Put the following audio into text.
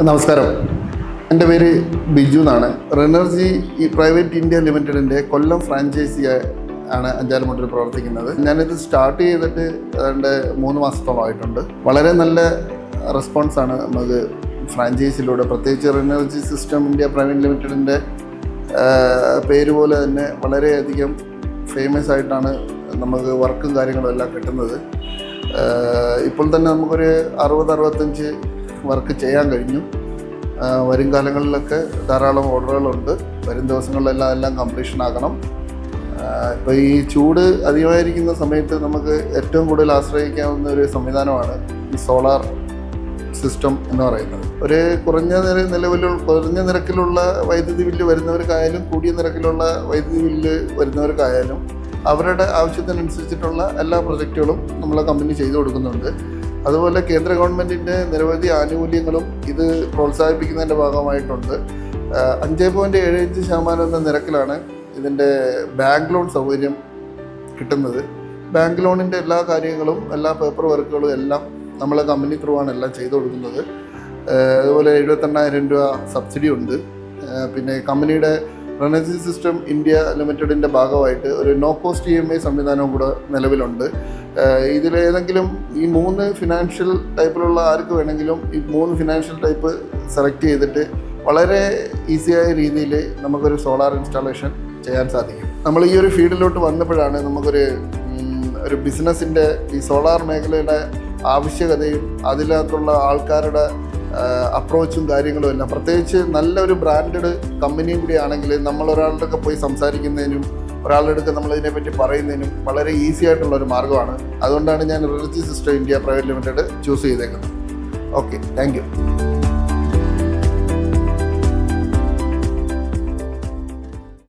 നമസ്കാരം, എൻ്റെ പേര് ബിജു എന്നാണ്. റെനർജി പ്രൈവറ്റ് ഇന്ത്യ ലിമിറ്റഡിൻ്റെ കൊല്ലം ഫ്രാഞ്ചൈസി ആണ് അഞ്ചാലുമുട്ടിൽ പ്രവർത്തിക്കുന്നത്. ഞാനിത് സ്റ്റാർട്ട് ചെയ്തിട്ട് ഏതാണ്ട് 3 മാസത്തോളമായിട്ടുണ്ട്. വളരെ നല്ല റെസ്പോൺസാണ് നമുക്ക് ഫ്രാഞ്ചൈസിലൂടെ, പ്രത്യേകിച്ച് റെനർജി സിസ്റ്റം ഇന്ത്യ പ്രൈവറ്റ് ലിമിറ്റഡിൻ്റെ പേര് പോലെ തന്നെ വളരെയധികം ഫേമസ് ആയിട്ടാണ് നമുക്ക് വർക്കും കാര്യങ്ങളും എല്ലാം കിട്ടുന്നത്. ഇപ്പോൾ തന്നെ നമുക്കൊരു 60-65 വർക്ക് ചെയ്യാൻ കഴിഞ്ഞു. വരും കാലങ്ങളിലൊക്കെ ധാരാളം ഓർഡറുകളുണ്ട്. വരും ദിവസങ്ങളിലെല്ലാം കംപ്ലീഷൻ ആക്കണം. ഇപ്പോൾ ഈ ചൂട് അധികമായിരിക്കുന്ന സമയത്ത് നമുക്ക് ഏറ്റവും കൂടുതൽ ആശ്രയിക്കാവുന്ന ഒരു സംവിധാനമാണ് ഈ സോളാർ സിസ്റ്റം എന്ന് പറയുന്നത്. ഒരു കുറഞ്ഞ നിരക്കിലുള്ള വൈദ്യുതി ബില്ല് വരുന്നവർക്കായാലും കൂടിയ നിരക്കിലുള്ള വൈദ്യുതി ബില്ല് വരുന്നവർക്കായാലും അവരുടെ ആവശ്യത്തിനനുസരിച്ചിട്ടുള്ള എല്ലാ പ്രൊജക്റ്റുകളും നമ്മളെ കമ്പനി ചെയ്തു കൊടുക്കുന്നുണ്ട്. അതുപോലെ കേന്ദ്ര ഗവൺമെൻറ്റിൻ്റെ നിരവധി ആനുകൂല്യങ്ങളും ഇത് പ്രോത്സാഹിപ്പിക്കുന്നതിൻ്റെ ഭാഗമായിട്ടുണ്ട്. 5.75% എന്ന നിരക്കിലാണ് ഇതിൻ്റെ ബാങ്ക് ലോൺ സൗകര്യം കിട്ടുന്നത്. ബാങ്ക് ലോണിൻ്റെ എല്ലാ കാര്യങ്ങളും, എല്ലാ പേപ്പർ വർക്കുകളും എല്ലാം നമ്മളെ കമ്പനി ത്രൂ ആണ് എല്ലാം ചെയ്തു കൊടുക്കുന്നത്. അതുപോലെ 78,000 രൂപ സബ്സിഡി ഉണ്ട്. പിന്നെ കമ്പനിയുടെ റെനർജി സിസ്റ്റം ഇന്ത്യ ലിമിറ്റഡിൻ്റെ ഭാഗമായിട്ട് ഒരു നോ കോസ്റ്റ് EMI സംവിധാനവും കൂടെ നിലവിലുണ്ട്. ഇതിലേതെങ്കിലും ഈ 3 ഫിനാൻഷ്യൽ ടൈപ്പിലുള്ള ആർക്ക് വേണമെങ്കിലും ഈ 3 ഫിനാൻഷ്യൽ ടൈപ്പ് സെലക്ട് ചെയ്തിട്ട് വളരെ ഈസിയായ രീതിയിൽ നമുക്കൊരു സോളാർ ഇൻസ്റ്റാളേഷൻ ചെയ്യാൻ സാധിക്കും. നമ്മൾ ഈ ഒരു ഫീൽഡിലോട്ട് വന്നപ്പോഴാണ് നമുക്കൊരു ബിസിനസ്സിൻ്റെ ഈ സോളാർ മേഖലയുടെ ആവശ്യകതയും അതിനകത്തുള്ള ആൾക്കാരുടെ അപ്രോച്ചും കാര്യങ്ങളും എല്ലാം, പ്രത്യേകിച്ച് നല്ലൊരു ബ്രാൻഡഡ് കമ്പനിയും കൂടി ആണെങ്കിൽ നമ്മൾ ഒരാളുടെ ഒക്കെ പോയി സംസാരിക്കുന്നതിനും ഒരാളുടെ അടുത്ത് നമ്മളിതിനെപ്പറ്റി പറയുന്നതിനും വളരെ ഈസി ആയിട്ടുള്ളൊരു മാർഗ്ഗമാണ്. അതുകൊണ്ടാണ് ഞാൻ Renergy System India Private Limited choose ചെയ്തേക്കുന്നത്. Okay, thank U.